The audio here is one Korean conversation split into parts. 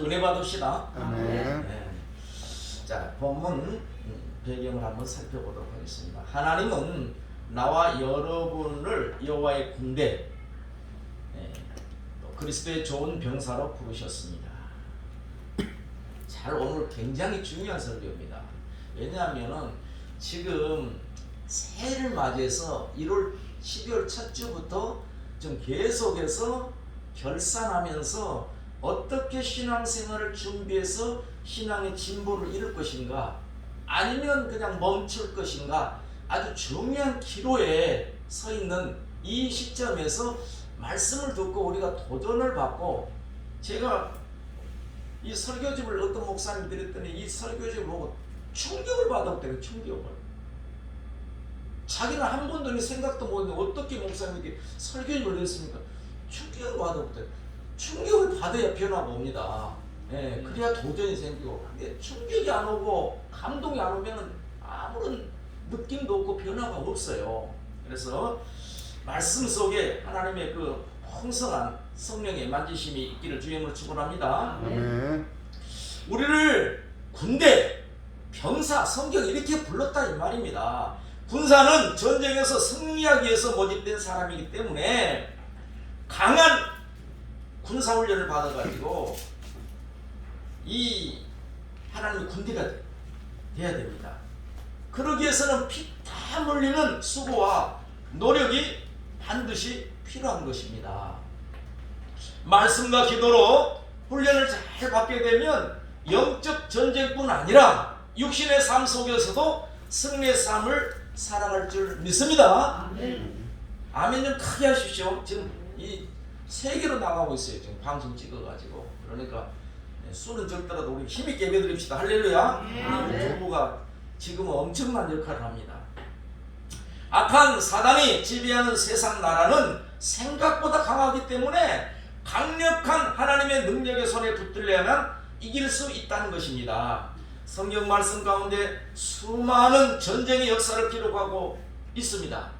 은혜 받읍시다. 아멘. 네. 자, 본문 배경을 한번 살펴보도록 하겠습니다. 하나님은 나와 여러분을 여호와의 군대, 그리스도의 좋은 병사로 부르셨습니다. 잘, 오늘 굉장히 중요한 설교입니다. 왜냐하면 지금 새해를 맞이해서 12월 첫 주부터 좀 계속해서 결산하면서 어떻게 신앙생활을 준비해서 신앙의 진보를 이룰 것인가, 아니면 그냥 멈출 것인가, 아주 중요한 기로에 서 있는 이 시점에서 말씀을 듣고 우리가 도전을 받고, 제가 이 설교집을 어떤 목사님 드렸더니 이 설교집을 보고 충격을 받았대요. 충격을. 자기는 한 번도 생각도 못했는데 어떻게 목사님에게 설교집을 냈습니까? 충격을 받았대요. 충격을 받아야 변화가 옵니다. 예, 그래야 도전이 생기고. 근데 충격이 안 오고 감동이 안 오면 아무런 느낌도 없고 변화가 없어요. 그래서 말씀 속에 하나님의 그 풍성한 성령의 만지심이 있기를 주님으로 축원합니다. 아멘. 우리를 군대, 병사, 성경 이렇게 불렀다 이 말입니다. 군사는 전쟁에서 승리하기 위해서 모집된 사람이기 때문에 강한 군사훈련을 받아가지고 이 하나님의 군대가 돼야 됩니다. 그러기 위해서는 피땀 흘리는 수고와 노력이 반드시 필요한 것입니다. 말씀과 기도로 훈련을 잘 받게 되면 영적 전쟁뿐 아니라 육신의 삶 속에서도 승리의 삶을 살아갈 줄 믿습니다. 아멘. 아멘 좀 크게 하십시오. 지금 이 세계로 나가고 있어요. 지금 방송 찍어가지고. 그러니까 술은 적더라도 우리 힘있게 예배드립시다. 할렐루야. 우리 주부가 지금은 엄청난 역할을 합니다. 악한 사단이 지배하는 세상 나라는 생각보다 강하기 때문에 강력한 하나님의 능력의 손에 붙들려야만 이길 수 있다는 것입니다. 성경 말씀 가운데 수많은 전쟁의 역사를 기록하고 있습니다.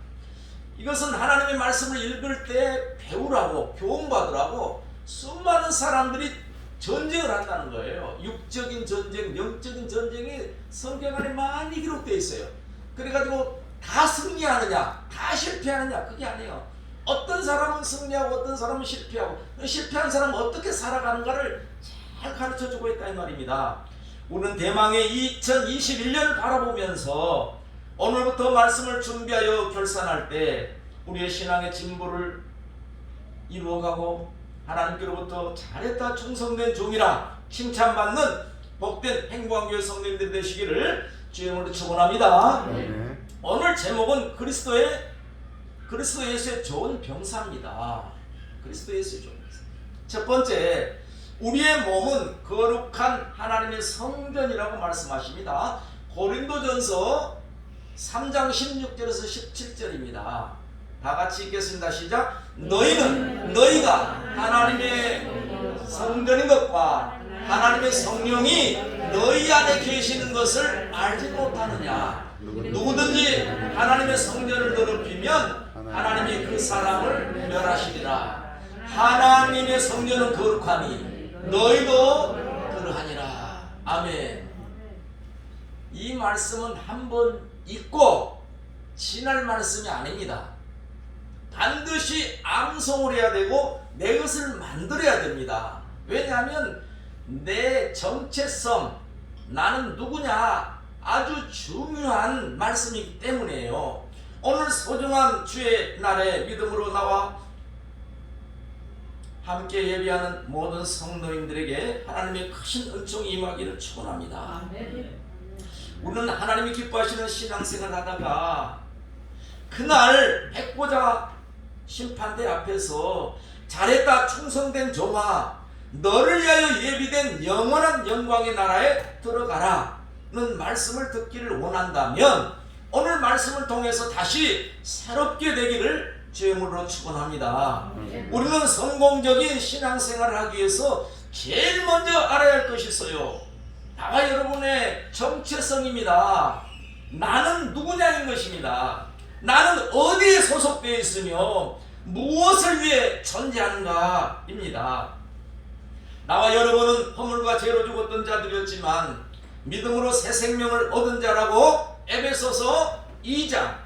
이것은 하나님의 말씀을 읽을 때 배우라고, 교훈받으라고 수많은 사람들이 전쟁을 한다는 거예요. 육적인 전쟁, 영적인 전쟁이 성경 안에 많이 기록되어 있어요. 그래가지고 다 승리하느냐, 다 실패하느냐, 그게 아니에요. 어떤 사람은 승리하고 어떤 사람은 실패하고, 실패한 사람은 어떻게 살아가는가를 잘 가르쳐주고 있다 이 말입니다. 우리는 대망의 2021년을 바라보면서 오늘부터 말씀을 준비하여 결산할 때 우리의 신앙의 진보를 이루어가고 하나님께로부터 잘했다 충성된 종이라 칭찬받는 복된 행복한 성도님들 되시기를 주의 이름으로 축원합니다. 오늘 제목은 그리스도 예수의 좋은 병사입니다. 그리스도 예수의 좋은 병사. 첫 번째, 우리의 몸은 거룩한 하나님의 성전이라고 말씀하십니다. 고린도전서 3장 16절에서 17절입니다. 다 같이 읽겠습니다. 시작. 너희가 하나님의 성전인 것과 하나님의 성령이 너희 안에 계시는 것을 알지 못하느냐. 누구든지 하나님의 성전을 더럽히면 하나님이 그 사람을 멸하시리라. 하나님의 성전은 거룩하니 너희도 그러하니라. 아멘. 이 말씀은 한번 읽고 지날 말씀이 아닙니다. 반드시 암송을 해야 되고 내 것을 만들어야 됩니다. 왜냐하면 내 정체성, 나는 누구냐, 아주 중요한 말씀이기 때문이에요. 오늘 소중한 주의 날에 믿음으로 나와 함께 예배하는 모든 성도님들에게 하나님의 크신 은총이 임하기를 축원합니다. 우리는 하나님이 기뻐하시는 신앙생활을 하다가 그날 백보자 심판대 앞에서 잘했다 충성된 종아, 너를 위하여 예비된 영원한 영광의 나라에 들어가라는 말씀을 듣기를 원한다면 오늘 말씀을 통해서 다시 새롭게 되기를 주님으로 축원합니다. 우리는 성공적인 신앙생활을 하기 위해서 제일 먼저 알아야 할 것이 있어요. 나와 여러분의 정체성입니다. 나는 누구냐인 것입니다. 나는 어디에 소속되어 있으며 무엇을 위해 존재하는가입니다. 나와 여러분은 허물과 죄로 죽었던 자들이었지만 믿음으로 새 생명을 얻은 자라고 에베소서 2장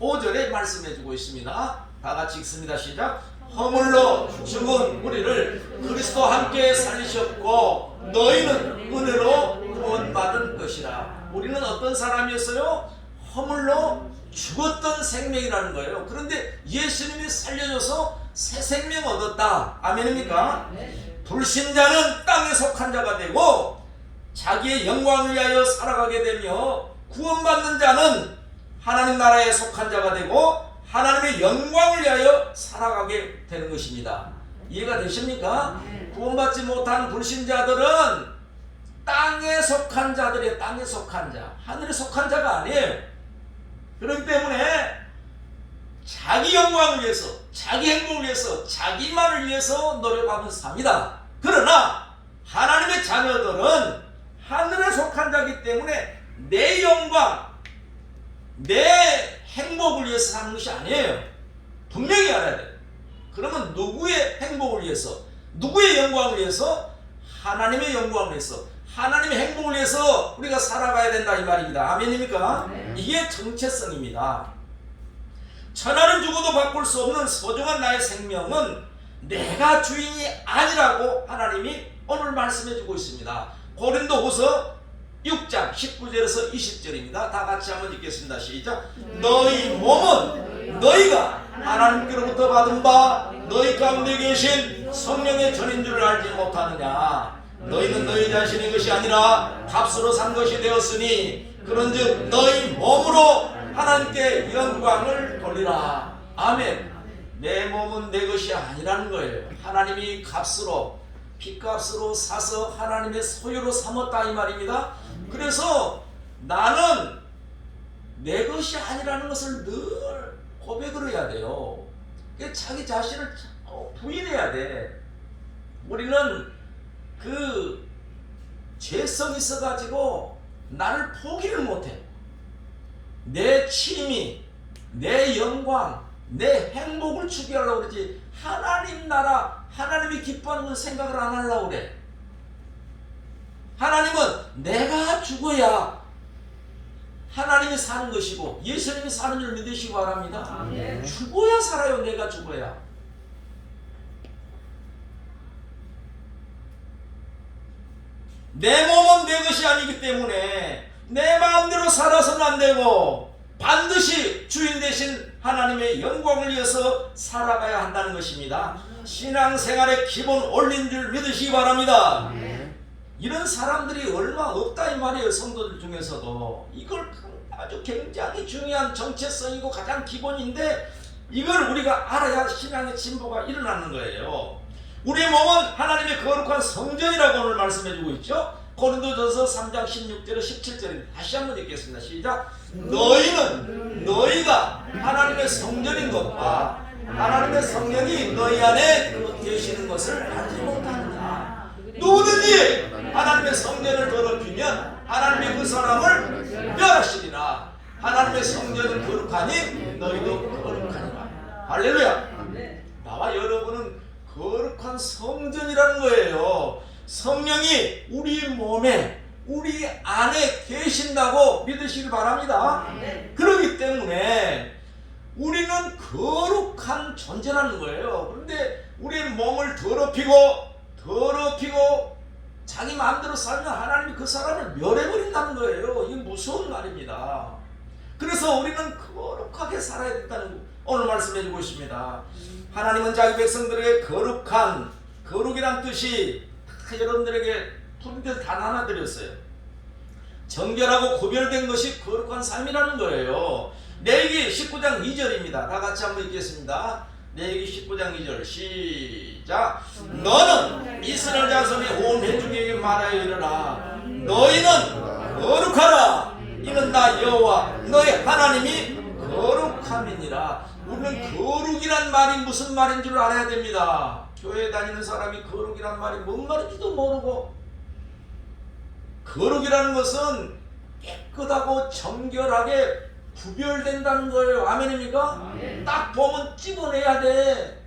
5절에 말씀해주고 있습니다. 다 같이 읽습니다. 시작. 허물로 죽은 우리를 그리스도와 함께 살리셨고 너희는 은혜로 구원받은 것이라. 우리는 어떤 사람이었어요? 허물로 죽었던 생명이라는 거예요. 그런데 예수님이 살려줘서 새 생명 얻었다. 아멘입니까? 불신자는 땅에 속한 자가 되고 자기의 영광을 위하여 살아가게 되며, 구원받는 자는 하나님 나라에 속한 자가 되고 하나님의 영광을 위하여 살아가게 되는 것입니다. 이해가 되십니까? 구원받지 못한 불신자들은 땅에 속한 자들이에요. 땅에 속한 자, 하늘에 속한 자가 아니에요. 그렇기 때문에 자기 영광을 위해서, 자기 행복을 위해서, 자기만을 위해서 노력하면서 삽니다. 그러나 하나님의 자녀들은 하늘에 속한 자이기 때문에 내 영광, 내 행복을 위해서 사는 것이 아니에요. 분명히 알아야 돼요. 그러면 누구의 행복을 위해서, 누구의 영광을 위해서? 하나님의 영광을 위해서, 하나님의 행복을 위해서 우리가 살아가야 된다 이 말입니다. 아멘입니까? 이게 정체성입니다. 천하는 죽어도 바꿀 수 없는 소중한 나의 생명은 내가 주인이 아니라고 하나님이 오늘 말씀해주고 있습니다. 고린도후서 6장 19절에서 20절입니다. 다 같이 한번 읽겠습니다. 시작. 너희 몸은 너희가 하나님께로부터 받은 바 너희 가운데 계신 성령의 전인 줄을 알지 못하느냐. 너희는 너희 자신의 것이 아니라 값으로 산 것이 되었으니 그런즉 너희 몸으로 하나님께 영광을 돌리라. 아멘. 내 몸은 내 것이 아니라는 거예요. 하나님이 값으로, 핏값으로 사서 하나님의 소유로 삼았다 이 말입니다. 그래서 나는 내 것이 아니라는 것을 늘 고백을 해야 돼요. 자기 자신을 부인해야 돼. 우리는 그 죄성이 있어가지고 나를 포기를 못해. 내 취미, 내 영광, 내 행복을 추구하려고 그러지 하나님 나라, 하나님이 기뻐하는 생각을 안 하려고 그래. 하나님은 내가 죽어야 하나님이 사는 것이고 예수님이 사는 줄 믿으시기 바랍니다. 죽어야 살아요. 내가 죽어야. 내 몸은 내 것이 아니기 때문에 내 마음대로 살아서는 안 되고 반드시 주인 되신 하나님의 영광을 위해서 살아가야 한다는 것입니다. 신앙생활의 기본 원리인 줄 믿으시기 바랍니다. 이런 사람들이 얼마 없다 이 말이에요. 성도들 중에서도. 이걸 아주 굉장히 중요한 정체성이고 가장 기본인데 이걸 우리가 알아야 신앙의 진보가 일어나는 거예요. 우리의 몸은 하나님의 거룩한 성전이라고 오늘 말씀해주고 있죠. 고린도전서 3장 16절에 17절입니다. 다시 한번 읽겠습니다. 시작. 너희는 너희가 하나님의 성전인 것과 하나님의 성령이 너희 안에 계시는 것을 알지 못하느냐. 누구든지 하나님의 성전을 더럽히면 하나님이 그 사람을 멸하시리라. 하나님의 성전은 거룩하니 너희도 거룩하니라. 할렐루야. 나와 여러분은 거룩한 성전이라는 거예요. 성령이 우리 몸에, 우리 안에 계신다고 믿으시기 바랍니다. 그렇기 때문에 우리는 거룩한 존재라는 거예요. 그런데 우리 몸을 더럽히고 자기 마음대로 살면 하나님이 그 사람을 멸해버린다는 거예요. 이게 무서운 말입니다. 그래서 우리는 거룩하게 살아야 된다는 오늘 말씀해주고 있습니다. 하나님은 자기 백성들에게 거룩이란 뜻이 여러분들에게 푸른뜻 단 하나 드렸어요. 정결하고 구별된 것이 거룩한 삶이라는 거예요. 레위기 19장 2절입니다. 다 같이 한번 읽겠습니다. 레위기 19장 2절 시작. 너는 이스라엘 자손의 온 회중에게 말하여 이르라. 너희는 거룩하라. 이는 나 여호와 너희 하나님이 거룩함이니라. 우리는 거룩이란 말이 무슨 말인 줄 알아야 됩니다. 교회 다니는 사람이 거룩이란 말이 뭔 말인지도 모르고, 거룩이라는 것은 깨끗하고 정결하게 구별된다는 거예요. 아멘입니까? 딱 보면 집어내야 돼.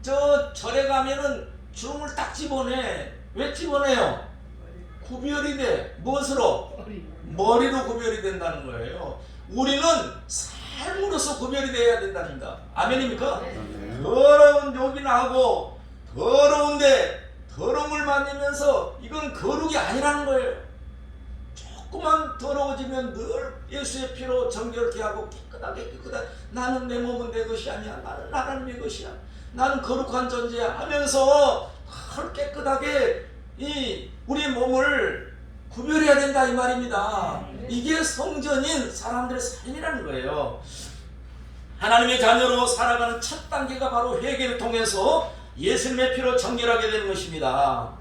저 절에 가면은 주름을 딱 집어내. 왜 집어내요? 구별이 돼. 무엇으로? 머리로 구별이 된다는 거예요. 우리는 삶으로서 구별이 돼야 된답니다. 아멘입니까? 더러운 욕이나 하고 더러운데 더러움을 만들면서 이건 거룩이 아니라는 거예요. 조금만 더러워지면 늘 예수의 피로 정결케 하고 깨끗하게 나는 내 몸은 내 것이 아니야. 나는 하나님의 것이야. 나는 거룩한 존재야 하면서 깨끗하게 우리 몸을 구별해야 된다 이 말입니다. 이게 성전인 사람들의 삶이라는 거예요. 하나님의 자녀로 살아가는 첫 단계가 바로 회개를 통해서 예수님의 피로 정결하게 되는 것입니다.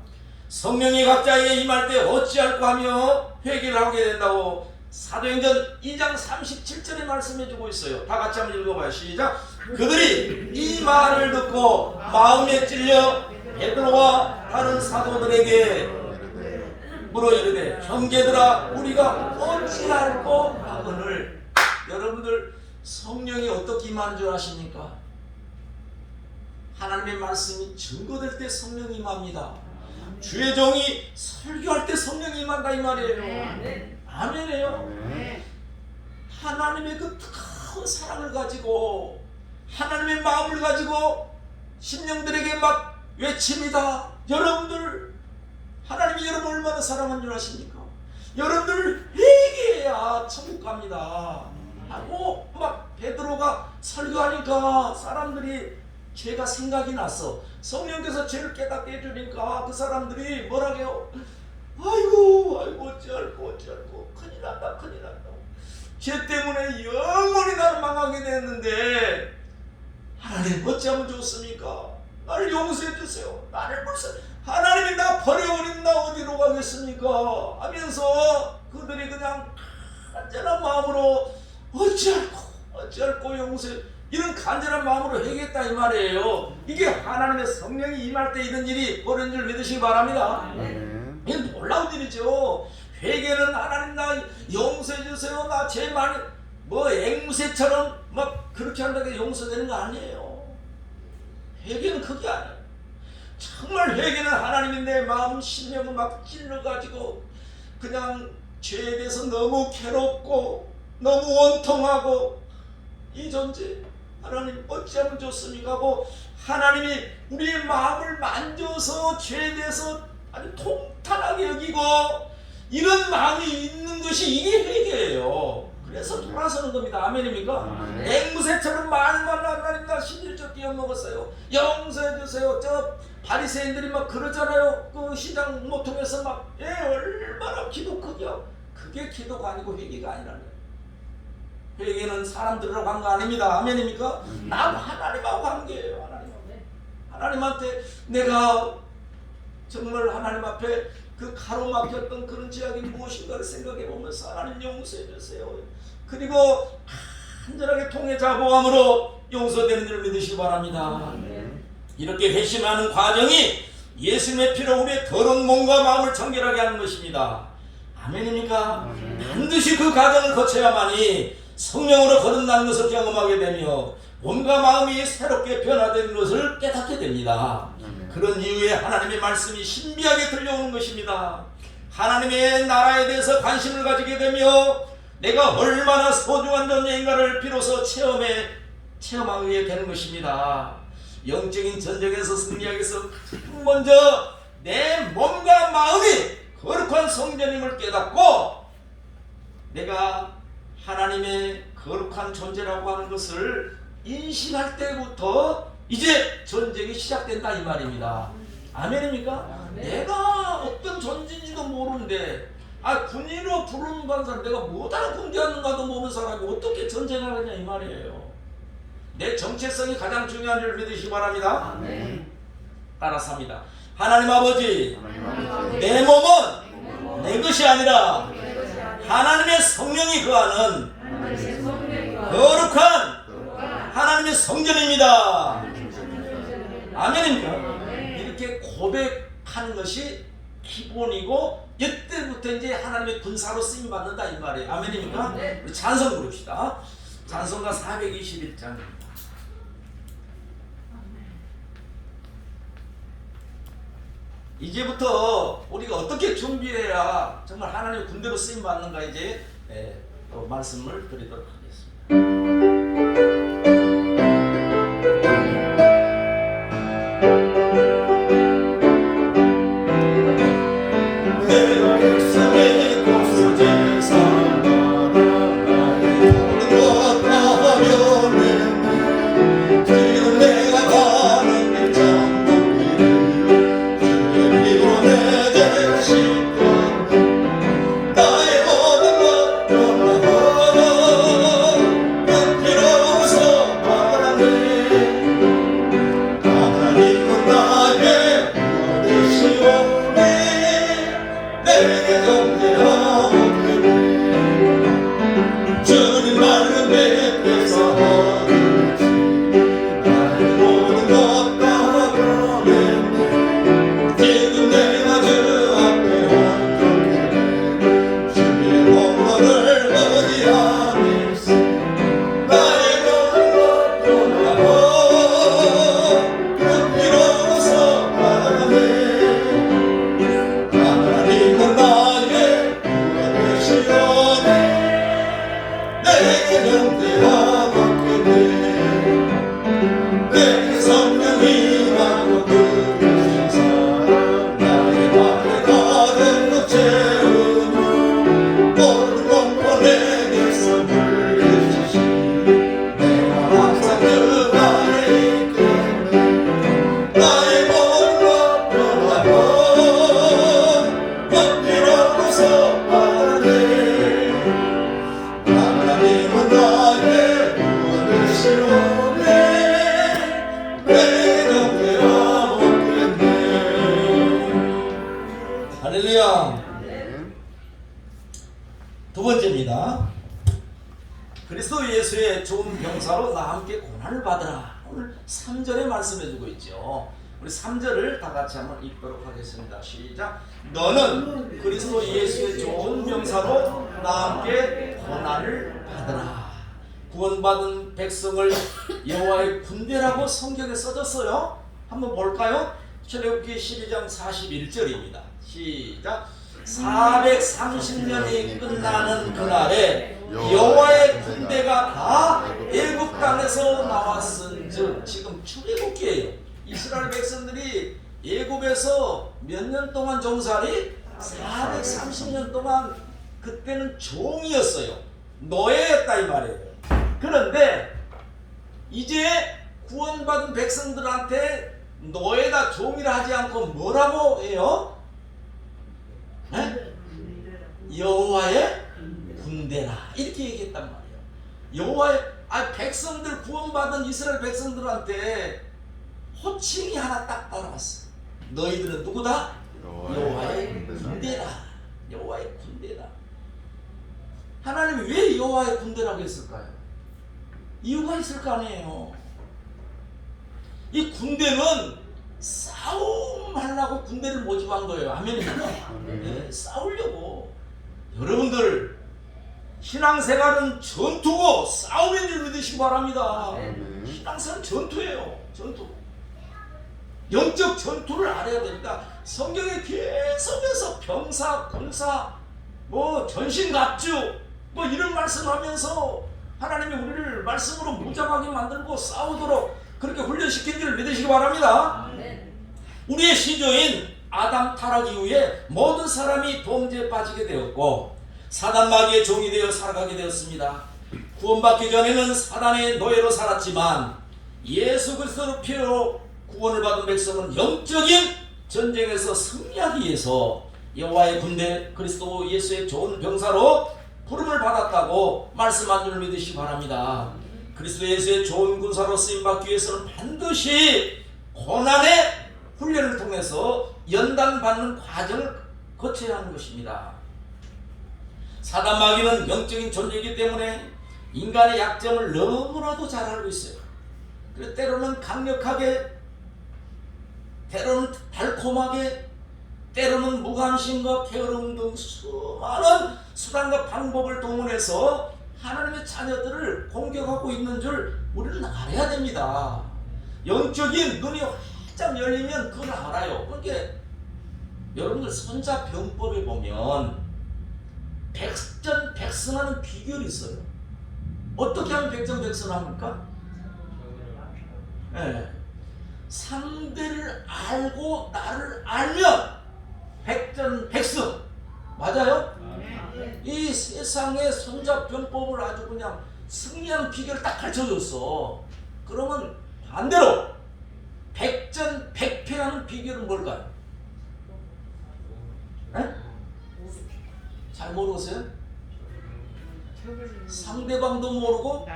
성령이 각자에게 임할 때 어찌할까 하며 회개를 하게 된다고 사도행전 2장 37절에 말씀해주고 있어요. 다 같이 한번 읽어봐요. 시작. 그들이 이 말을 듣고 마음에 찔려 베드로와 다른 사도들에게 물어 이르되 형제들아 우리가 어찌할꼬 하거늘. 여러분들 성령이 어떻게 임하는 줄 아십니까? 하나님의 말씀이 증거될 때 성령이 임합니다. 주의 종이 설교할 때 성령이 임한다 이 말이에요. 아멘이에요. 하나님의 그 뜨거운 사랑을 가지고 하나님의 마음을 가지고 심령들에게 막 외칩니다. 여러분들 하나님이 여러분을 얼마나 사랑한 줄 아십니까? 여러분들 회개해야 천국 갑니다 하고 막 베드로가 설교하니까 사람들이 죄가 생각이 났어. 성령께서 죄를 깨닫게 해주니까 그 사람들이 뭐라게요? 아이고 어찌할꼬 큰일 났다. 죄 때문에 영원히 나를 망하게 됐는데 하나님 어찌하면 좋습니까? 나를 용서해 주세요. 나를 벌써 하나님이 나 버려버리면 나 어디로 가겠습니까? 하면서 그들이 그냥 간절한 마음으로 어찌할꼬 용서해, 이런 간절한 마음으로 회개했다 이 말이에요. 이게 하나님의 성령이 임할 때 이런 일이 벌어진 줄 믿으시기 바랍니다. 이게 놀라운 일이죠. 회개는 하나님 나 용서해 주세요. 나 죄 많이 앵무새처럼 막 그렇게 한다고 용서되는 거 아니에요. 회개는 그게 아니에요. 정말 회개는 하나님이 내 마음 심령을 막 찔러가지고 그냥 죄에 대해서 너무 괴롭고 너무 원통하고 이 존재 하나님 어찌하면 좋습니까 하고 하나님이 우리의 마음을 만져서 죄에 대해서 아주 통탄하게 여기고 이런 마음이 있는 것이 이게 회개예요. 그래서 돌아서는 겁니다. 아멘입니까? 앵무새처럼 말만 하나님 나 11조 띄어먹었어요. 용서해 주세요. 저 바리새인들이 막 그러잖아요. 그 시장 모퉁에서 막 얼마나 기도 크죠. 그게 기도가 아니고 회개가 아니라는 거예요. 회개는 사람들하고 한 거 아닙니다. 아멘입니까? 나 하나님하고 관계예요. 하나님한테 내가 정말 하나님 앞에 그 가로막혔던 그런 죄악이 무엇인가를 생각해 보면서 하나님 용서해 주세요. 그리고 간절하게 통해 자복함으로 용서되는 줄 믿으시기 바랍니다. 이렇게 회심하는 과정이 예수님의 피로 우리의 더러운 몸과 마음을 정결하게 하는 것입니다. 아멘입니까? 반드시 그 과정을 거쳐야만이 성령으로 거듭나는 것을 경험하게 되며 몸과 마음이 새롭게 변화된 것을 깨닫게 됩니다. 그런 이유에 하나님의 말씀이 신비하게 들려오는 것입니다. 하나님의 나라에 대해서 관심을 가지게 되며 내가 얼마나 소중한 존재인가를 비로소 체험하게 되는 것입니다. 영적인 전쟁에서 승리하기 위해서 먼저 내 몸과 마음이 거룩한 성전임을 깨닫고 내가 하나님의 거룩한 존재라고 하는 것을 인식할 때부터 이제 전쟁이 시작된다 이 말입니다. 아멘입니까? 내가 어떤 존재인지도 모르는데 군인으로 부르는 사람 내가 뭐하러 군대하는가도 모르는 사람이 어떻게 전쟁을 하느냐 이 말이에요. 내 정체성이 가장 중요한 줄 믿으시기 바랍니다. 따라서 합니다. 하나님 아버지, 내 몸은 내 것이 아니라 하나님의 성령이 거하는 거룩한 하나님의 성전입니다. 아멘입니까? 이렇게 고백하는 것이 기본이고 이때부터 이제 하나님의 군사로 쓰임 받는다 이 말이에요. 아멘입니까? 우리 찬송 부릅시다. 찬송가 421장입니다. 이제부터 우리가 어떻게 준비해야 정말 하나님의 군대로 쓰임 받는가 이제 또 말씀을 드리도록 하겠습니다. 두 번째입니다. 그리스도 예수의 좋은 병사로 나와 함께 고난을 받으라. 오늘 3절에 말씀해주고 있죠. 우리 3절을 다 같이 한번 읽도록 하겠습니다. 시작. 너는 그리스도 예수의 좋은 병사로 나와 함께 고난을 받으라. 구원받은 백성을 여호와의 군대라고 성경에 써졌어요. 한번 볼까요? 출애굽기 12장 41절입니다. 시작. 430년이 끝나는 그날에 여호와의 군대가 다 애굽 땅에서 나왔은즉, 지금 출애굽기예요. 이스라엘 백성들이 애굽에서 몇 년 동안 종살이? 430년 동안. 그때는 종이었어요. 노예였다 이 말이에요. 그런데 이제 구원받은 백성들한테 노예다 종이라 하지 않고 뭐라고 해요? 여호와의 군대라 이렇게 얘기했단 말이에요. 여호와의 백성들, 구원받은 이스라엘 백성들한테 호칭이 하나 딱 따라왔어. 너희들은 누구다? 여호와의 군대다. 여호와의 군대다. 하나님이 왜 여호와의 군대라고 했을까요? 이유가 있을 거 아니에요. 이 군대는 싸움하려고 군대를 모집한 거예요. 아멘입니까? 네, 싸우려고. 여러분들 신앙생활은 전투고 싸움인 줄 믿으시기 바랍니다. 신앙생활은 전투예요. 전투. 영적 전투를 알아야 됩니다. 성경에 계속해서 병사, 군사, 전신갑주 이런 말씀하면서 하나님이 우리를 말씀으로 무장하게 만들고 싸우도록 그렇게 훈련시킨 줄 믿으시기 바랍니다. 우리의 시조인 아담 타락 이후에 모든 사람이 범죄에 빠지게 되었고 사단 마귀의 종이 되어 살아가게 되었습니다. 구원받기 전에는 사단의 노예로 살았지만 예수 그리스도의 피로 구원을 받은 백성은 영적인 전쟁에서 승리하기 위해서 여호와의 군대 그리스도 예수의 좋은 병사로 부름을 받았다고 말씀한 줄 믿으시기 바랍니다. 그리스도 예수의 좋은 군사로 쓰임받기 위해서는 반드시 고난의 훈련을 통해서 연단받는 과정을 거쳐야 하는 것입니다. 사단 마귀는 영적인 존재이기 때문에 인간의 약점을 너무나도 잘 알고 있어요. 그래서 때로는 강력하게, 때로는 달콤하게, 때로는 무관심과 게으름 등 수많은 수단과 방법을 동원해서 하나님의 자녀들을 공격하고 있는 줄 우리는 알아야 됩니다. 영적인 눈이 활짝 열리면 그걸 알아요. 그러니까 여러분들 손자병법에 보면 백전백승하는 비결이 있어요. 어떻게 하면 백전백승합니까? 네. 상대를 알고 나를 알면 백전백승. 맞아요? 이 세상의 손자병법을 아주 그냥 승리하는 비결을 딱 가르쳐줬어. 그러면 반대로 백전백패하는 비결은 뭘까요? 네? 잘 모르세요? 상대방도 모르고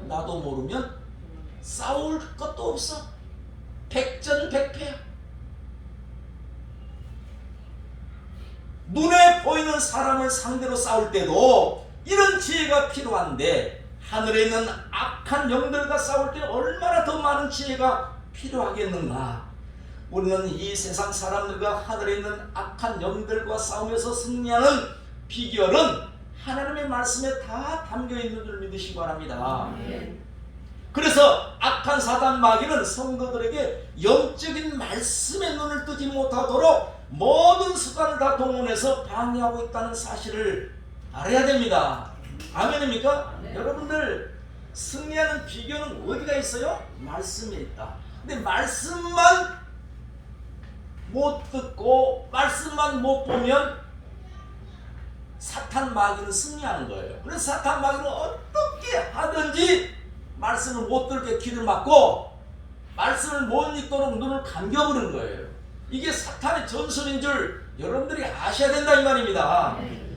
나도 모르면 싸울 것도 없어. 백전백패야. 눈에 보이는 사람을 상대로 싸울 때도 이런 지혜가 필요한데 하늘에 있는 악한 영들과 싸울 때 얼마나 더 많은 지혜가 필요하겠는가. 우리는 이 세상 사람들과 하늘에 있는 악한 영들과 싸우면서 승리하는 비결은 하나님의 말씀에 다 담겨있는 줄 믿으시기 바랍니다. 그래서 악한 사단 마귀는 성도들에게 영적인 말씀의 눈을 뜨지 못하도록 모든 수단을 다 동원해서 방해하고 있다는 사실을 알아야 됩니다. 아멘입니까? 여러분들 승리하는 비결은 어디가 있어요? 말씀에 있다. 근데 말씀만 못 듣고 말씀만 못 보면 사탄 마귀는 승리하는 거예요. 그래서 사탄 마귀는 어떻게 하든지 말씀을 못 들게 귀를 막고 말씀을 못 읽도록 눈을 감겨버리는 거예요. 이게 사탄의 전술인 줄 여러분들이 아셔야 된다 이 말입니다.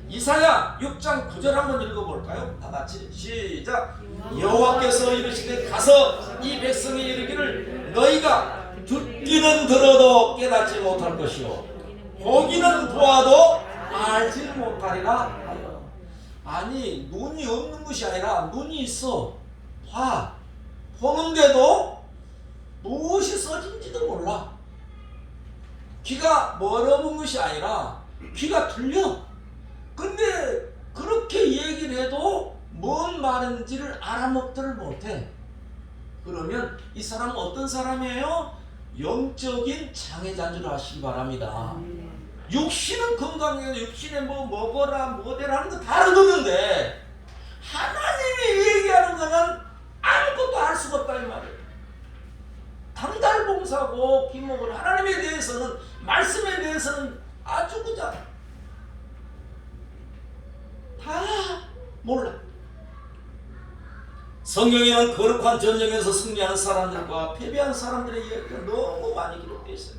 이사야 6장 9절 한번 읽어볼까요? 다 같이 시작. 여호와께서 이르시되 가서 이 백성이 이르기를 너희가 듣기는 들어도 깨닫지 못할 것이요 보기는 보아도 알지 못하리라 하여. 아니 눈이 없는 것이 아니라 눈이 있어. 봐. 보는데도 무엇이 써진지도 몰라. 귀가 멀어본 것이 아니라 귀가 들려. 근데 그렇게 얘기를 해도 뭔 말인지를 알아먹지를 못해. 그러면 이 사람은 어떤 사람이에요? 영적인 장애자인 줄 아시기 바랍니다. 육신은 건강해요. 육신에 뭐 먹어라 뭐대라 하는 거 다 알아듣는데 하나님이 얘기하는 거는 아무것도 알 수가 없다 이 말이에요. 당달봉사고 기목을 하나님에 대해서는 말씀에 대해서는 아주 그냥 다 몰라. 성경에는 거룩한 전쟁에서 승리하는 사람들과 패배한 사람들의 이야기가 너무 많이 기록되어 있어요.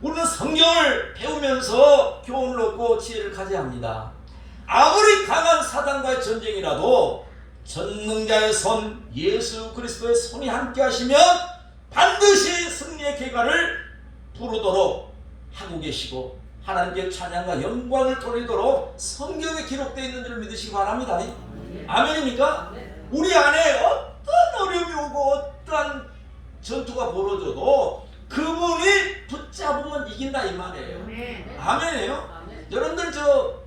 우리는 성경을 배우면서 교훈을 얻고 지혜를 가져야 합니다. 아무리 강한 사단과의 전쟁이라도 전능자의 손 예수 그리스도의 손이 함께 하시면 반드시 승리의 결과를 부르도록 하고 계시고 하나님께 찬양과 영광을 돌리도록 성경에 기록되어 있는 줄 믿으시기 바랍니다. 아멘입니까? 우리 안에 어떤 어려움이 오고 어떠한 전투가 벌어져도 그분이 붙잡으면 이긴다 이 말이에요. 아멘이에요. 여러분들 저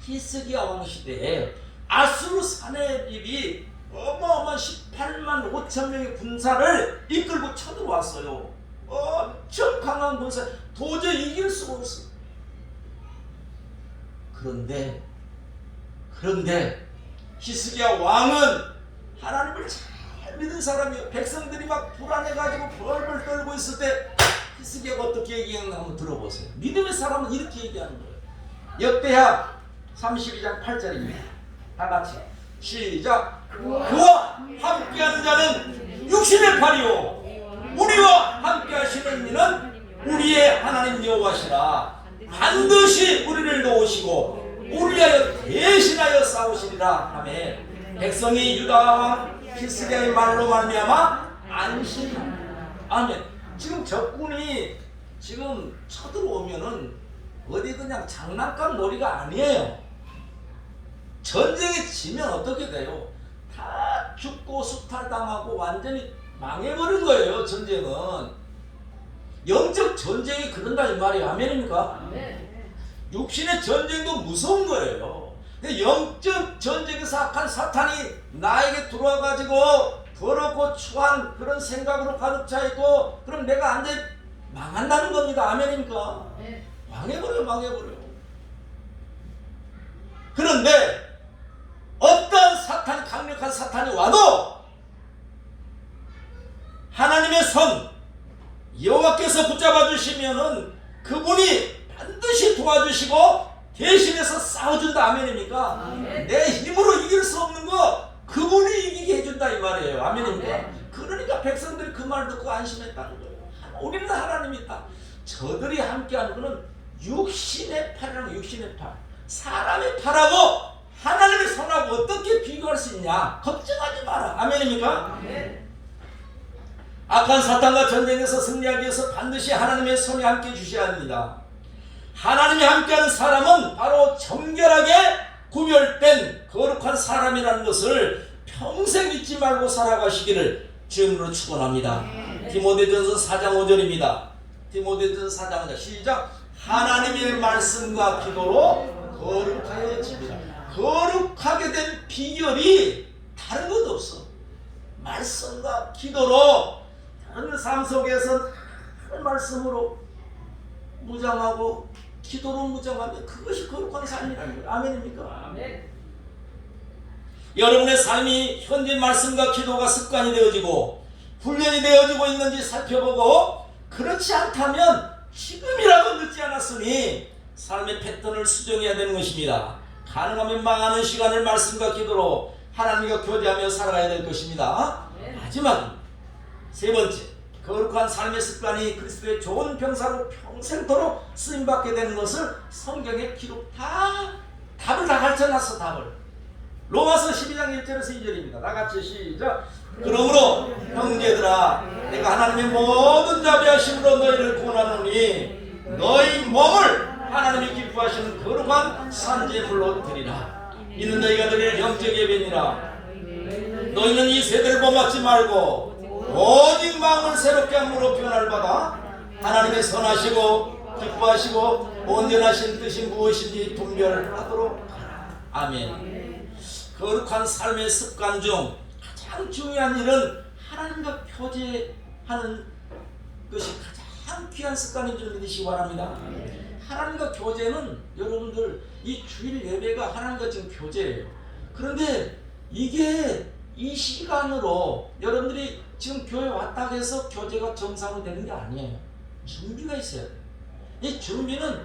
히스기야 왕 시대에 아수르 사내립이 어마어마한 18만 5천 명의 군사를 이끌고 쳐들어왔어요. 엄청 강한 군사, 도저히 이길 수가 없어. 그런데 히스기야 왕은 하나님을 잘 믿은 사람이에요. 백성들이 막 불안해가지고 벌벌 떨고 있을 때 히스기야가 어떻게 얘기하는가 한번 들어보세요. 믿음의 사람은 이렇게 얘기하는 거예요. 역대하 32장 8절입니다. 다 같이 시작. 그와 함께하는 자는 육신의 팔이요 우리와 함께하시는 이는 우리의 하나님 여호와시라. 반드시 우리를 도우시고 우리하여 대신하여 싸우시리라 하매 백성이 유다와 히스기야의 말로 말미암아 안심하라. 아멘. 지금 적군이 지금 쳐들어오면은 어디 그냥 장난감 놀이가 아니에요. 전쟁에 지면 어떻게 돼요? 다 죽고 수탈당하고 완전히 망해버린 거예요. 전쟁은 영적 전쟁이 그런다 이 말이에요. 아멘입니까? 육신의 전쟁도 무서운 거예요. 영적 전쟁에서 악한 사탄이 나에게 들어와가지고 더럽고 추한 그런 생각으로 가득 차 있고 그럼 내가 완전히 망한다는 겁니다. 아멘입니까? 망해버려요. 그런데 어떤 사탄, 강력한 사탄이 와도 하나님의 손 여호와께서 붙잡아 주시면은 그분이 반드시 도와주시고 대신해서 싸워준다. 아멘입니까? 내 힘으로 이길 수 없는 거 그분이 이기게 해준다 이 말이에요. 아멘입니까? 그러니까 백성들이 그 말 듣고 안심했다는 거예요. 우리는 하나님이 있다. 저들이 함께하는 것은 육신의 팔이라는 육신의 팔, 사람의 팔하고 하나님의 손하고 어떻게 비교할 수 있냐? 걱정하지 마라. 아멘입니까? 악한 사탄과 전쟁에서 승리하기 위해서 반드시 하나님의 손이 함께 주셔야 합니다. 하나님이 함께하는 사람은 바로 정결하게 구별된 거룩한 사람이라는 것을 평생 잊지 말고 살아가시기를 주님으로 축원합니다. 디모데전서 4장 5절입니다. 디모데전서 4장 5절 시작. 하나님의 말씀과 기도로 거룩하여집니다. 거룩하게 된 비결이 다른 것도 없어. 말씀과 기도로 다른 삶 속에서 말씀으로 무장하고 기도로 무장하면 그것이 거룩한 삶이라는 거예요. 아멘입니까? 아멘. 여러분의 삶이 현재 말씀과 기도가 습관이 되어지고 훈련이 되어지고 있는지 살펴보고 그렇지 않다면 지금이라도 늦지 않았으니 삶의 패턴을 수정해야 되는 것입니다. 가능하면 망하는 시간을 말씀과 기도로 하나님과 교제하며 살아가야 될 것입니다. 마지막 세 번째, 거룩한 삶의 습관이 그리스도의 좋은 병사로 평생토록 쓰임받게 되는 것을 성경에 기록 답을 다 가르쳐놨어. 답을 로마서 12장 1절에서 2절입니다. 다같이 시작. 그러므로 형제들아 내가 하나님의 모든 자비하심으로 너희를 구원하노니 너희 몸을 하나님이 기뻐하시는 거룩한 산제물로 드리라. 이는 너희가 드릴 영적 예배니라. 너희는 이 세대를 본받지 말고 오직 마음을 새롭게 함으로 변화를 받아 하나님의 선하시고 기뻐하시고 온전하신 뜻이 무엇인지 분별하도록 하라. 아멘. 거룩한 삶의 습관 중 가장 중요한 일은 하나님과 교제하는 것이 가장 귀한 습관인 줄 믿으시기 바랍니다. 하나님과 교제는 여러분들 이 주일 예배가 하나님과 지금 교제예요. 그런데 이게 이 시간으로 여러분들이 지금 교회 왔다고 해서 교제가 정상으로 되는 게 아니에요. 준비가 있어야 돼요. 이 준비는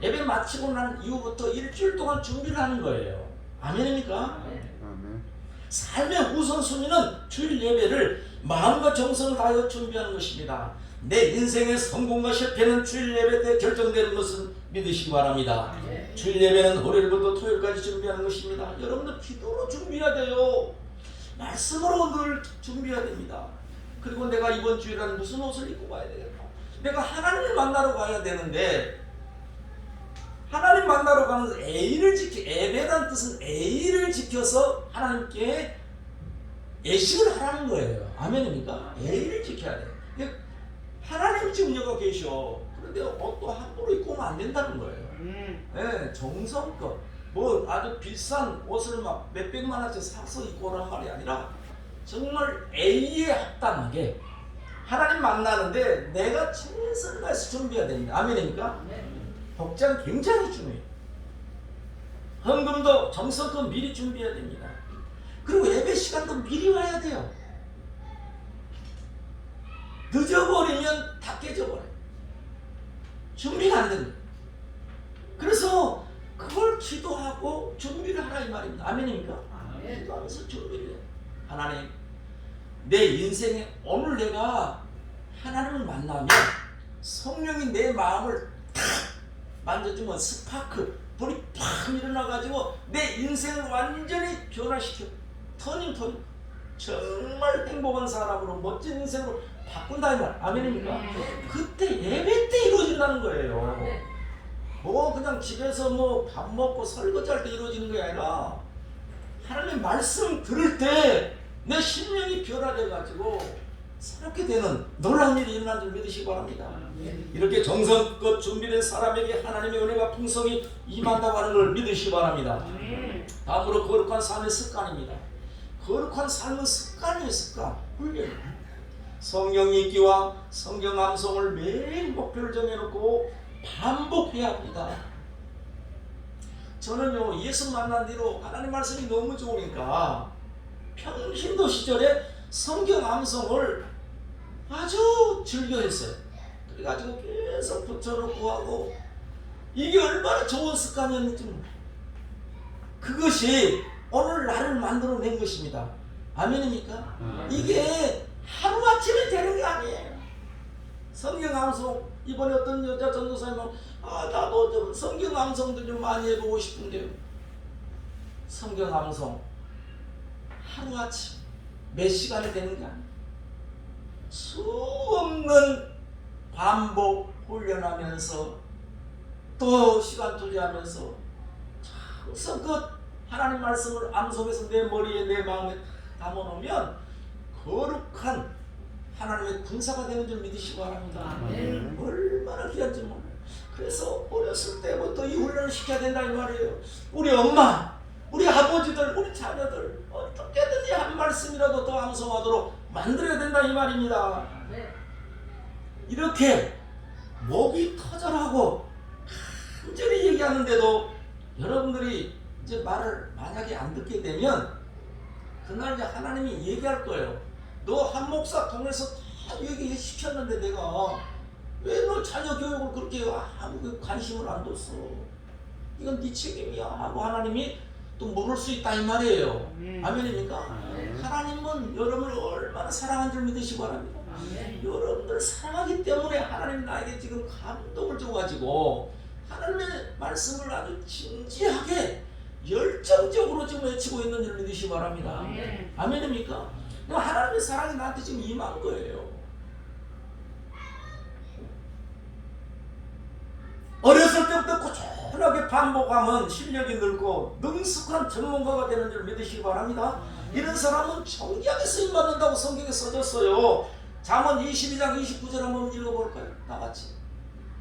예배 마치고 난 이후부터 일주일 동안 준비를 하는 거예요. 아멘입니까? 아멘. 삶의 우선순위는 주일 예배를 마음과 정성을 다하여 준비하는 것입니다. 내 인생의 성공과 실패는 주일 예배 때 결정되는 것을 믿으시기 바랍니다. 주일 예배는 월요일부터 토요일까지 준비하는 것입니다. 여러분들 기도로 준비해야 돼요. 말씀으로 늘 준비해야 됩니다. 그리고 내가 이번 주일에는 무슨 옷을 입고 가야 되겠다. 내가 하나님을 만나러 가야 되는데 하나님 만나러 가는 예배라는 뜻은 예의를 지켜서 하나님께 예식을 하라는 거예요. 아멘입니까? 예의를 지켜야 돼. 하나님 지금 여기 계셔. 그런데 옷도 함부로 입고 오면 안 된다는 거예요. 네, 정성껏 뭐 아주 비싼 옷을 막 몇백만 원짜리 사서 입고 오란 말이 아니라 정말 예의에 합당하게 하나님 만나는데 내가 최선을 다해서 준비해야 됩니다. 아멘입니까? 복장 굉장히 중요해요. 헌금도 정성껏 미리 준비해야 됩니다. 그리고 예배 시간도 미리 와야 돼요. 늦어버리면 다 깨져버려요. 준비가 안 됩니다. 그래서 그걸 기도하고 준비를 하라 이 말입니다. 아멘입니까? 기도하면서 준비를 해요. 하나님, 내 인생에 오늘 내가 하나님을 만나면 성령이 내 마음을 탁 만져주면 스파크 불이 팍 일어나가지고 내 인생을 완전히 변화시켜 터닝 정말 행복한 사람으로 멋진 인생으로 바꾼다 이 말. 아멘입니까? 그때 예배 때 이루어진다는 거예요. 뭐 그냥 집에서 뭐 밥 먹고 설거지할 때 이루어지는 게 아니라 하나님 말씀 들을 때 내 심령이 변화돼가지고 새롭게 되는 놀라운 일이 일어난 줄 믿으시기 바랍니다. 이렇게 정성껏 준비된 사람에게 하나님의 은혜가 풍성히 임한다고 하는 걸 믿으시기 바랍니다. 다음으로 거룩한 삶의 습관입니다. 거룩한 삶은 습관이에요. 습관, 훈련. 성경 읽기와 성경 암송을 매일 목표를 정해놓고 반복해야 합니다. 저는요, 예수 만난 뒤로 하나님 말씀이 너무 좋으니까 평신도 시절에 성경 암송을 아주 즐겨했어요. 그래가지고 계속 붙여놓고 하고, 이게 얼마나 좋은 습관이었는지 몰라요. 그것이 오늘 나를 만들어낸 것입니다. 아멘입니까? 이게 하루아침에 되는 게 아니에요. 성경 암송, 이번에 어떤 여자 전도사님은 나도 좀 성경 암송도 좀 많이 해보고 싶은데요. 성경 암송 하루아침 몇 시간에 되는 게 아니에요. 수없는 반복 훈련하면서 또 시간 투자하면서 성껏 하나님 말씀을 암송해서 내 머리에 내 마음에 담아놓으면 거룩한 하나님의 군사가 되는 줄 믿으시기 바랍니다. 얼마나 귀한지 몰라요. 그래서 어렸을 때부터 이 훈련을 시켜야 된다 이 말이에요. 우리 엄마, 우리 아버지들, 우리 자녀들 어떻게든지 한 말씀이라도 더 암송하도록 만들어야 된다 이 말입니다. 이렇게 목이 터져나고 간절히 얘기하는데도 여러분들이 이제 말을 만약에 안 듣게 되면 그날 이제 하나님이 얘기할 거예요. 너 한 목사 통해서 다 얘기해 시켰는데 내가 왜 너 자녀 교육을 그렇게 아무 관심을 안 뒀어? 이건 네 책임이야 하고 하나님이 또 물을 수 있다 이 말이에요. 아멘입니까? 하나님은 여러분을 얼마나 사랑한 줄 믿으시기 바랍니다. 여러분들 사랑하기 때문에 하나님 나에게 지금 감동을 줘가지고 하나님의 말씀을 아주 진지하게 열정적으로 지금 외치고 있는 줄 믿으시기 바랍니다. 아멘입니까? 하나님의 사랑이 나한테 지금 임한 거예요. 어렸을 때부터 꾸준하게 반복하면 실력이 늘고 능숙한 전문가가 되는 줄 믿으시기 바랍니다. 이런 사람은 존귀하게 쓰임받는다고 성경에 써졌어요. 잠언 22장 29절 한번 읽어볼까요? 다같이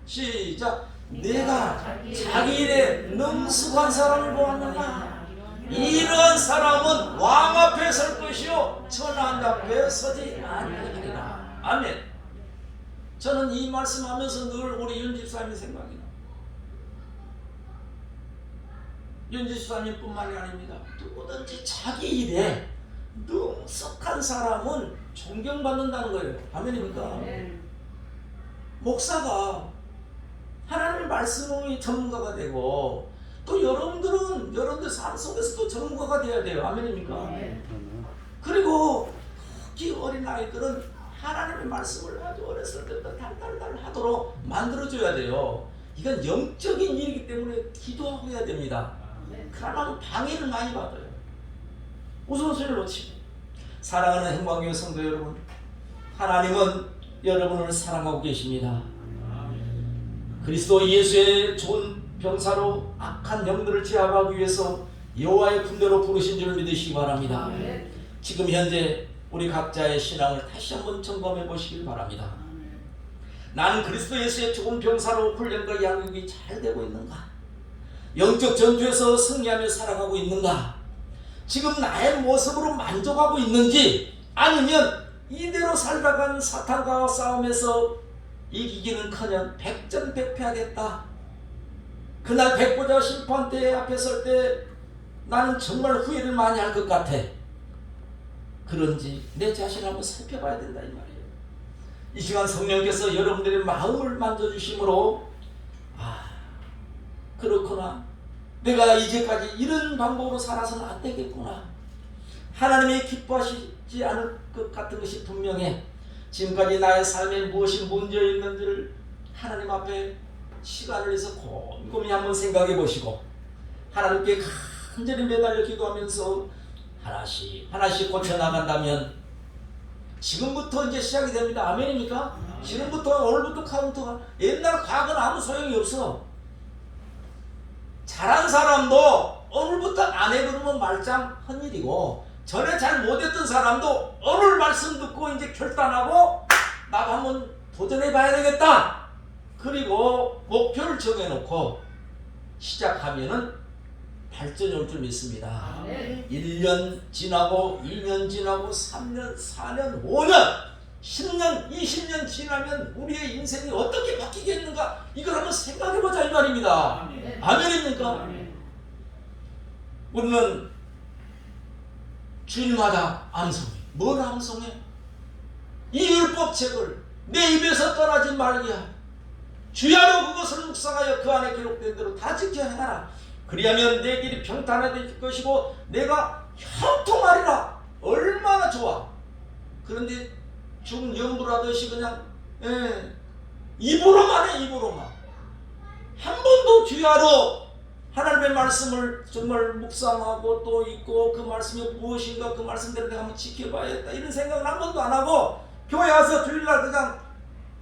시작. 내가 자기 일에 능숙한 사람을 보았는가? 이러한 사람은 왕 앞에 설 것이요 천한 앞에 서지 아니하리라. 아멘. 저는 이 말씀하면서 늘 우리 윤 집사님이 생각이 나요. 윤 집사님뿐만이 아닙니다. 누구든지 자기 일에 능숙한 사람은 존경받는다는 거예요. 아멘입니까? 목사가 하나님의 말씀의 전문가가 되고 또 여러분들 삶 속에서도 전문가가 돼야 돼요. 아멘입니까? 그리고 특히 어린 아이들은 하나님의 말씀을 아주 어렸을 때부터 달달달 하도록 만들어줘야 돼요. 이건 영적인 일이기 때문에 기도하고 해야 됩니다. 그러면 방해를 많이 받아요. 우선순위를 놓치고. 사랑하는 행방교회 성도 여러분, 하나님은 여러분을 사랑하고 계십니다. 그리스도 예수의 좋은 병사로 악한 영들을 제압하기 위해서 여호와의 군대로 부르신 줄 믿으시기 바랍니다. 지금 현재 우리 각자의 신앙을 다시 한번 점검해 보시길 바랍니다. 나는 그리스도 예수의 좋은 병사로 훈련과 양육이 잘 되고 있는가? 영적 전투에서 승리하며 살아가고 있는가? 지금 나의 모습으로 만족하고 있는지, 아니면 이대로 살다간 사탄과 싸움에서 이기기는커녕 백전백패하겠다. 그날 백보자 심판대 앞에 설 때 나는 정말 후회를 많이 할 것 같아. 그런지 내 자신을 한번 살펴봐야 된다 이 말이에요. 이 시간 성령께서 여러분들의 마음을 만져주심으로 그렇구나, 내가 이제까지 이런 방법으로 살아서는 안 되겠구나, 하나님이 기뻐하시지 않을 것 같은 것이 분명해. 지금까지 나의 삶에 무엇이 문제 있는지를 하나님 앞에 시간을 내서 곰곰이 한번 생각해 보시고 하나님께 간절히 매달려 기도하면서 하나씩 고쳐나간다면 지금부터 이제 시작이 됩니다. 아멘입니까? 지금부터, 오늘부터 카운트가, 옛날 과거는 아무 소용이 없어. 잘한 사람도 오늘부터 안 해버리면 말짱 헛일이고, 전에 잘 못했던 사람도 오늘 말씀 듣고 이제 결단하고 나도 한번 도전해 봐야 되겠다. 그리고 목표를 정해놓고 시작하면은 발전이 올 줄 믿습니다. 1년 지나고 2년 지나고 3년, 4년, 5년 10년, 20년 지나면 우리의 인생이 어떻게 바뀌겠는가 이걸 한번 생각해보자 이 말입니다. 아멘입니까? 우리는 주일마다 암송해. 뭘 암송해? 이 율법책을 내 입에서 떠나지 말게 주야로 그것을 묵상하여 그 안에 기록된 대로 다 지켜 행하라. 그리하면 내 길이 평탄해질 것이고 내가 형통하리라. 얼마나 좋아. 그런데 중연부라듯이 그냥 입으로만 해. 입으로만 한 번도 주야로 하나님의 말씀을 정말 묵상하고 또 읽고 그 말씀이 무엇인가 그 말씀대로 내가 한번 지켜봐야겠다 이런 생각을 한 번도 안 하고 교회 와서 주일날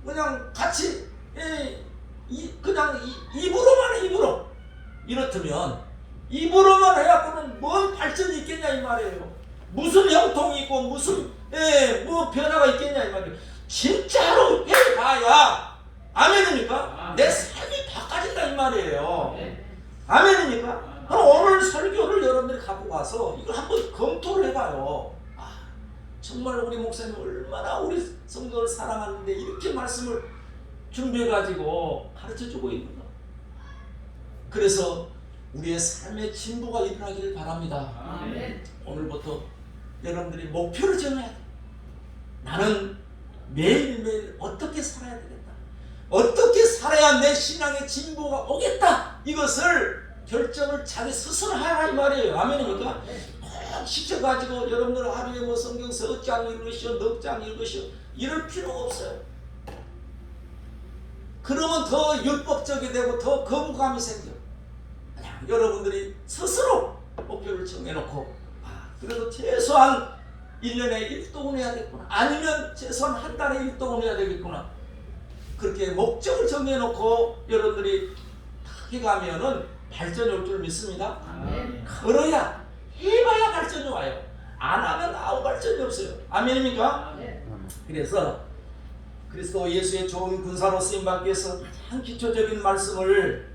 그냥 같이 그냥 입으로만 해. 입으로. 이렇다면 입으로만 해갖고는 뭔 발전이 있겠냐 이 말이에요. 무슨 형통이 있고 무슨 뭐 변화가 있겠냐 이 말이에요. 진짜로 해봐야 아멘입니까? 내 삶이 바꿔진다 이 말이에요. 아멘입니까? 오늘 설교를 여러분들이 갖고 가서 이걸 한번 검토를 해봐요. 정말 우리 목사님 얼마나 우리 성도를 사랑하는데 이렇게 말씀을 준비해가지고 가르쳐주고 있는가. 그래서 우리의 삶의 진보가 일어나기를 바랍니다. 오늘부터 여러분들이 목표를 정해야 돼. 나는 매일매일 어떻게 살아야 되겠다. 어떻게 살아야 내 신앙의 진보가 오겠다. 이것을 결정을 자기 스스로 하라 이 말이에요. 아멘입니까? 꼭 시켜가지고 여러분들 하루에 뭐 성경서 어장 읽으시오 넉 장 읽으시오 이럴 필요가 없어요. 그러면 더 율법적이 되고 더 거부감이 생겨. 그냥 여러분들이 스스로 목표를 정해놓고 그래도 최소한 1년에 1동은 해야 되겠구나. 아니면 최소한 한 달에 1동은 해야 되겠구나. 그렇게 목적을 정해놓고 여러분들이 해가면은 발전이 올 줄 믿습니다. 걸어야 해봐야 발전이 와요. 안 하면 아무 발전이 없어요. 아멘입니까? 그래서 그리스도 예수의 좋은 군사로 쓰임받기 위해서 가장 기초적인 말씀을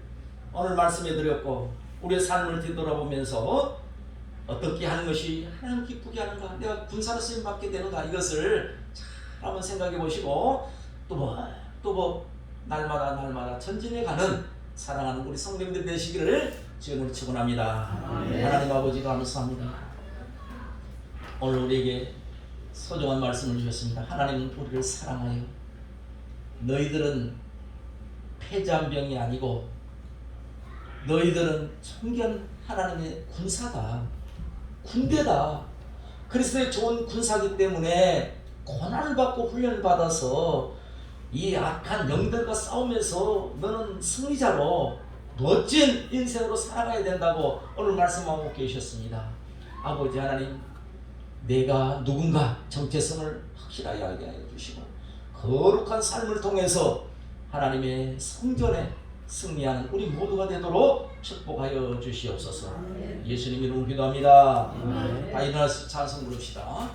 오늘 말씀해 드렸고 우리의 삶을 뒤돌아보면서 어떻게 하는 것이 하나님 기쁘게 하는가, 내가 군사로 쓰임받게 되는가 이것을 잘 한번 생각해 보시고 또 뭐 날마다 전진해가는 사랑하는 우리 성도님들 되시기를 주님으로 축원합니다. 하나님 아버지 감사합니다. 오늘 우리에게 소중한 말씀을 주셨습니다. 하나님은 우리를 사랑하여 너희들은 패잔병이 아니고 너희들은 존귀한 하나님의 군사다. 군대다. 그리스도의 좋은 군사기 때문에 고난을 받고 훈련을 받아서 이 악한 영들과 싸우면서 너는 승리자로 멋진 인생으로 살아가야 된다고 오늘 말씀하고 계셨습니다. 아버지 하나님, 내가 누군가 정체성을 확실하게 알게 하여 주시고 거룩한 삶을 통해서 하나님의 성전에 승리하는 우리 모두가 되도록 축복하여 주시옵소서. 예수님 이름으로 기도합니다. 다 일어나서 찬송 부릅시다.